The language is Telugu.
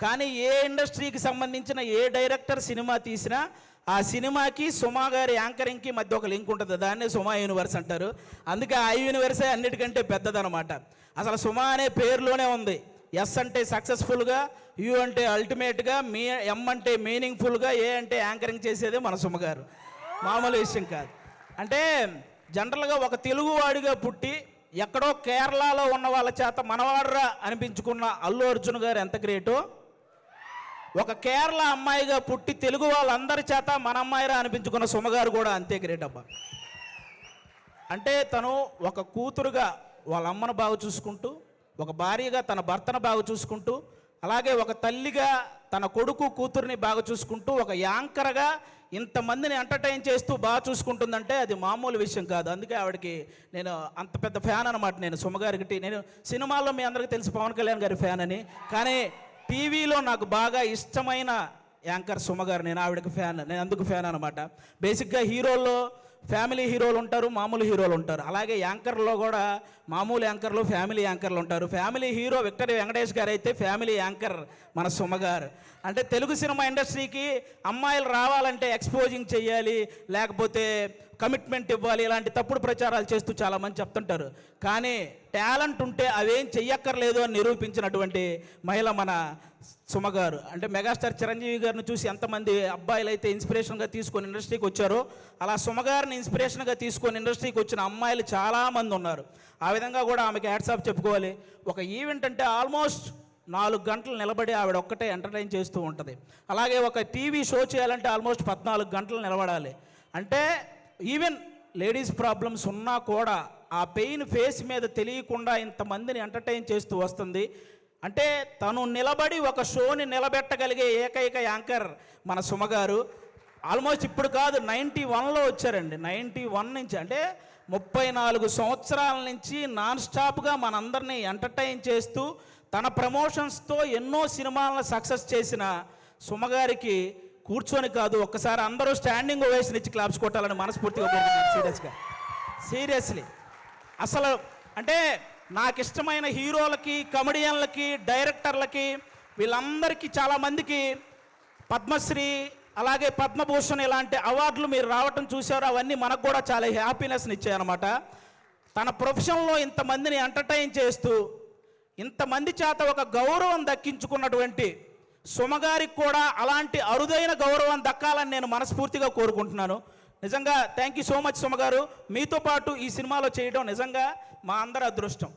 కానీ ఏ ఇండస్ట్రీకి సంబంధించిన ఏ డైరెక్టర్ సినిమా తీసినా ఆ సినిమాకి సుమా గారి యాంకరింగ్కి మధ్య ఒక లింక్ ఉంటుంది. దాన్నే సుమా యూనివర్స్ అంటారు. అందుకే ఆ యూనివర్సే అన్నిటికంటే పెద్దదనమాట. అసలు సుమా అనే పేరులోనే ఉంది. ఎస్ అంటే సక్సెస్ఫుల్గా, యూ అంటే అల్టిమేట్గా, ఎం అంటే మీనింగ్ఫుల్గా, ఏ అంటే యాంకరింగ్ చేసేదే మన సుమ గారు. మామూలు విషయం కాదు. అంటే జనరల్గా ఒక తెలుగువాడిగా పుట్టి ఎక్కడో కేరళలో ఉన్న వాళ్ళ చేత మనవాడరా అనిపించుకున్న అల్లు అర్జున్ గారు ఎంత గ్రేటో, ఒక కేరళ అమ్మాయిగా పుట్టి తెలుగు వాళ్ళందరి చేత మన అమ్మాయిరా అనిపించుకున్న సుమగారు కూడా అంతే గ్రేట్ అబ్బా. అంటే తను ఒక కూతురుగా వాళ్ళ అమ్మను బాగా చూసుకుంటూ, ఒక భార్యగా తన భర్తను బాగా చూసుకుంటూ, అలాగే ఒక తల్లిగా తన కొడుకు కూతుర్ని బాగా చూసుకుంటూ, ఒక యాంకర్గా ఇంతమందిని ఎంటర్టైన్ చేస్తూ బాగా చూసుకుంటుందంటే అది మామూలు విషయం కాదు. అందుకే ఆవిడకి నేను అంత పెద్ద ఫ్యాన్ అనమాట. నేను సుమగారికి నేను సినిమాల్లో మీ అందరికీ తెలుసు పవన్ కళ్యాణ్ గారి ఫ్యాన్ అని, కానీ టీవీలో నాకు బాగా ఇష్టమైన యాంకర్ సుమగారు. నేను ఆవిడకి ఫ్యాన్, నేను అందుకు ఫ్యాన్ అనమాట. బేసిక్గా హీరోల్లో ఫ్యామిలీ హీరోలు ఉంటారు, మామూలు హీరోలు ఉంటారు. అలాగే యాంకర్లో కూడా మామూలు యాంకర్లు, ఫ్యామిలీ యాంకర్లు ఉంటారు. ఫ్యామిలీ హీరో విక్టరీ వెంకటేష్ గారు అయితే ఫ్యామిలీ యాంకర్ మన సుమగారు. అంటే తెలుగు సినిమా ఇండస్ట్రీకి అమ్మాయిలు రావాలంటే ఎక్స్పోజింగ్ చేయాలి, లేకపోతే కమిట్మెంట్ ఇవ్వాలి, ఇలాంటి తప్పుడు ప్రచారాలు చేస్తూ చాలామంది చెప్తుంటారు. కానీ టాలెంట్ ఉంటే అవేం చెయ్యక్కర్లేదు అని నిరూపించినటువంటి మహిళ మన సుమగారు. అంటే మెగాస్టార్ చిరంజీవి గారిని చూసి ఎంతమంది అబ్బాయిలు అయితే ఇన్స్పిరేషన్గా తీసుకొని ఇండస్ట్రీకి వచ్చారో, అలా సుమగారిని ఇన్స్పిరేషన్గా తీసుకొని ఇండస్ట్రీకి వచ్చిన అమ్మాయిలు చాలామంది ఉన్నారు. ఆ విధంగా కూడా ఆమెకి హ్యాట్స్ ఆఫ్ చెప్పుకోవాలి. ఒక ఈవెంట్ అంటే ఆల్మోస్ట్ 4 గంటలు నిలబడి ఆవిడ ఒక్కటే ఎంటర్టైన్ చేస్తూ ఉంటుంది. అలాగే ఒక టీవీ షో చేయాలంటే ఆల్మోస్ట్ 14 గంటలు నిలబడాలి. అంటే ఈవెన్ లేడీస్ ప్రాబ్లమ్స్ ఉన్నా కూడా ఆ పెయిన్ ఫేస్ మీద తెలియకుండా ఇంతమందిని ఎంటర్టైన్ చేస్తూ వస్తుంది. అంటే తను నిలబడి ఒక షోని నిలబెట్టగలిగే ఏకైక యాంకర్ మన సుమగారు. ఆల్మోస్ట్ ఇప్పుడు కాదు, 91లో వచ్చారండి. 91 నుంచి, అంటే 34 సంవత్సరాల నుంచి నాన్ స్టాప్గా మనందరినీ ఎంటర్టైన్ చేస్తూ తన ప్రమోషన్స్తో ఎన్నో సినిమాలను సక్సెస్ చేసిన సుమగారికి కూర్చొని కాదు, ఒక్కసారి అందరూ స్టాండింగ్ ఓవేషన్ ఇచ్చి క్లాప్స్ కొట్టాలని మనస్ఫూర్తిగా కోరుకుంటున్నాను. సీరియస్లీ అసలు అంటే నాకు ఇష్టమైన హీరోలకి, కమెడియన్లకి, డైరెక్టర్లకి, వీళ్ళందరికీ చాలామందికి పద్మశ్రీ అలాగే పద్మభూషణ్ ఇలాంటి అవార్డులు మీరు రావటం చూశారు. అవన్నీ మనకు కూడా చాలా హ్యాపీనెస్ని ఇచ్చాయన్నమాట. తన ప్రొఫెషన్లో ఇంతమందిని ఎంటర్టైన్ చేస్తూ ఇంతమంది చేత ఒక గౌరవం దక్కించుకున్నటువంటి సుమగారికి కూడా అలాంటి అరుదైన గౌరవం దక్కాలని నేను మనస్ఫూర్తిగా కోరుకుంటున్నాను. నిజంగా థ్యాంక్ యూ సో మచ్ సుమగారు. మీతో పాటు ఈ సినిమాలో చేయడం నిజంగా మా అందరి అదృష్టం.